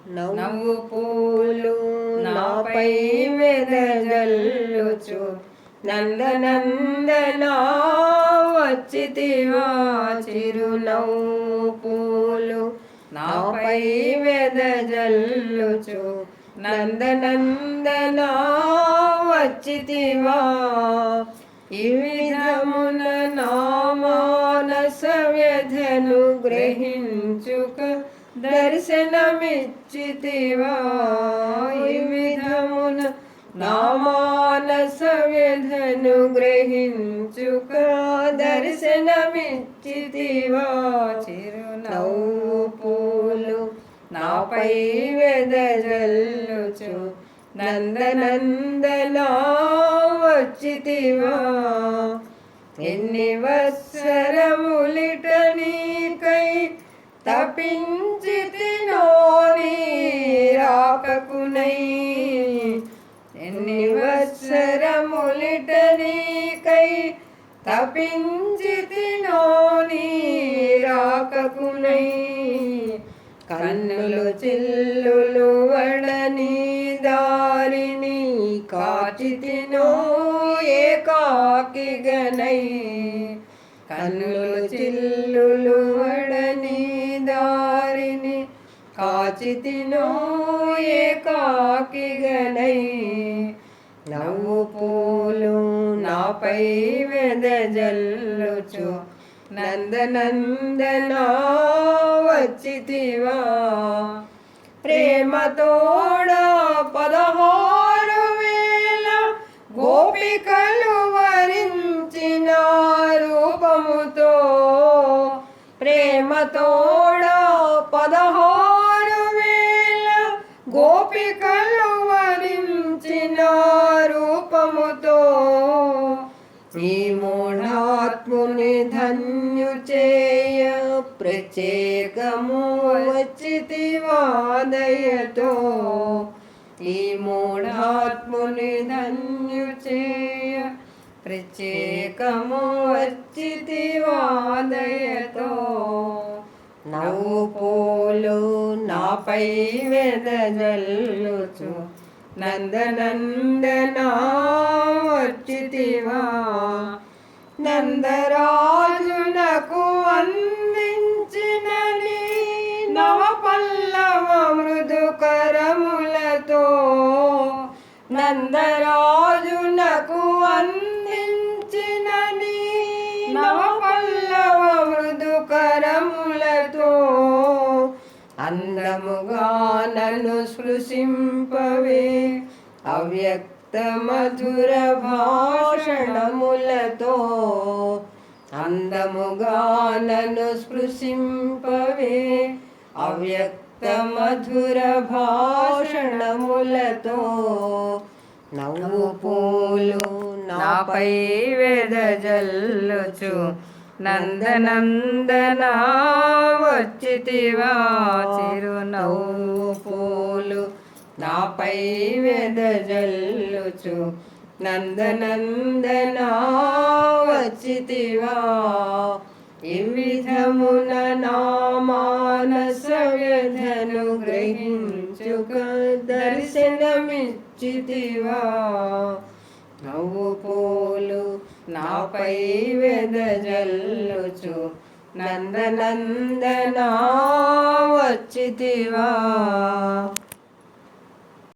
నవ్వు పూలు నాపై వెదజల్లుచు నందనందనా వచ్చితివా చిరునవ్వు పూలు నాపై వెదజల్లుచు నందనందనా వచ్చితివా ఈ విధమున నా మానస వ్యధను గ్రహించుక దర్శనమిచ్చితివా ఈ విధమున నా మానస వ్యధను గ్రహించుక దర్శనమిచ్చితివా చిరునవ్వు పూలు నాపై వెదజల్లుచు నందనందనా వచ్చితివా ఎన్ని వత్సరములిట నీకై తపించితినో నీ రాకకునై ఎన్ని వత్సరములిట నీకై తపించితినో నీ రాకకునై కన్నులు చిల్లులు వడని దారిని కాచితినో ఏకాకిగనై కన్నులు చిల్లులు వడని దారిని కాచితినో ఏకాకిగనై నవ్వు పూలు నాపై వెదజల్లుచు నందనందనా వచ్చితివా ప్రేమతోడా 16,000 గోపికలు వరించిన రూపముతో ప్రేమతోడా 16,000 గోపికలు వరించిన రూపముతో ఈ మూఢాత్ముని ధన్యు చేయ ప్రత్యేకము వచ్చితివా దయతో ఈ మూఢాత్ముని ధన్యు చేయ ప్రత్యేకము వచ్చితివా దయతో నవ్వు పూలు నాపై వెదజల్లుచు నందనందనా వచ్చితివా నందరాజునకు అందించినని నవపల్లవ మృదు కరములతో నందరాజునకు అందించినని నవపల్లవ మృదు కరములతో అందముగా నన్ను స్పృశింపవే అవ్యక్త మధుర భాషణములతో అందముగా నన్ను స్పృశింపవే అవ్యక్త మధుర భాషణములతో నవ్వు పూలు నాపై వెదజల్లుచు నందనందనా వచ్చితివా చిరునవ్వు పూలు నాపై వెదజల్లుచు నందనందనా వచ్చితివా ఈ విధమున నా మానస వ్యధను గ్రహించుక దర్శనమిచ్చితివా నవ్వు పూలు నాపై వెదజల్లుచు నందనందనా వచ్చితివా